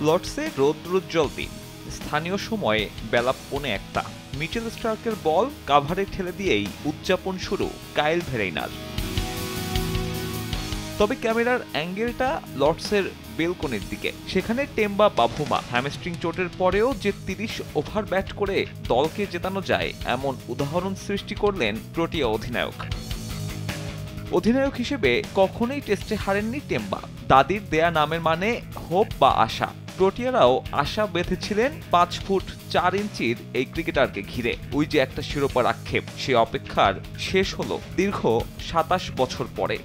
লর্ডসে রৌদ্রোজ্জ্বল দিন। স্থানীয় সময়ে বেলা 1:45। মিচেল স্টার্কের বল কাভারে ঠেলে দিয়েই উদযাপন শুরু কাইল ভেরেইনার। তবে ক্যামেরার অ্যাঙ্গেলটা লর্ডসের বেলকনির দিকে। সেখানে টেম্বা বাভুমা হ্যামস্ট্রিং চোটের পরেও যে 30 ওভার ব্যাট করে দলকে জেতানো যায় এমন উদাহরণ সৃষ্টি করলেন প্রোটিয়া অধিনায়ক। অধিনায়ক হিসেবে কখনোই টেস্টে হারেননি টেম্বা। দাদির দেয়া নামের মানে হোপ বা আশা। প্রোটিয়ারাও আশা বেঁধেছিলেন 5 ফুট 4 ইঞ্চির এই ক্রিকেটারকে ঘিরে। ওই যে একটা শিরোপার আক্ষেপ, সে অপেক্ষার শেষ হলো দীর্ঘ 27 বছর পরে।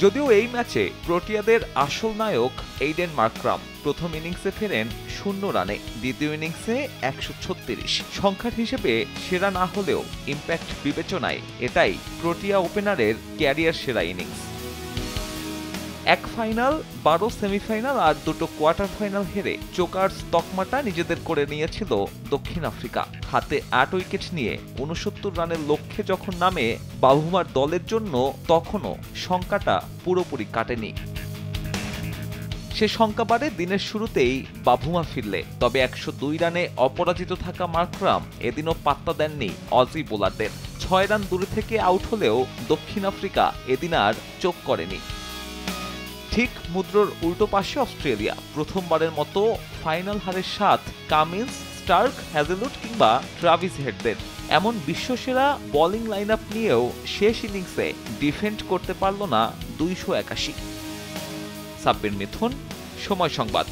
যদিও এই ম্যাচে প্রোটিয়াদের আসল নায়ক এইডেন মার্করাম প্রথম ইনিংসে ফেরেন 0 রানে, দ্বিতীয় ইনিংসে 136। সংখ্যার হিসেবে সেরা না হলেও ইম্প্যাক্ট বিবেচনায় এটাই প্রোটিয়া ওপেনারের ক্যারিয়ার সেরা ইনিংস। 1 ফাইনাল, 12 সেমিফাইনাল আর 2 কোয়ার্টার ফাইনাল হেরে চোকার্স তকমাটা নিজেদের করে নিয়েছিল দক্ষিণ আফ্রিকা। হাতে 8 উইকেট নিয়ে 69 রানের লক্ষ্যে যখন নামে বাভুমার দলের জন্য তখনও শঙ্কাটা পুরোপুরি কাটেনি। সে শঙ্কা বাড়ে দিনের শুরুতেই বাভুমা ফিরলে। তবে 102 রানে অপরাজিত থাকা মার্করাম এদিনও পাত্তা দেননি অজি বোলারদের। 6 রান দূরে থেকে আউট হলেও দক্ষিণ আফ্রিকা এদিন আর চোখ করেনি। ঠিক মুদ্রার উল্টো পাশে অস্ট্রেলিয়া। প্রথমবারের মতো ফাইনাল হারের স্বাদ কামিন্স, স্টার্ক, হ্যাজেলউড কিংবা ট্রাভিস হেডদের। এমন বিশ্বসেরা বোলিং লাইন আপ নিয়েও শেষ ইনিংসে ডিফেন্ড করতে পারল না 281। সাব্বির মিথুন, সময় সংবাদ।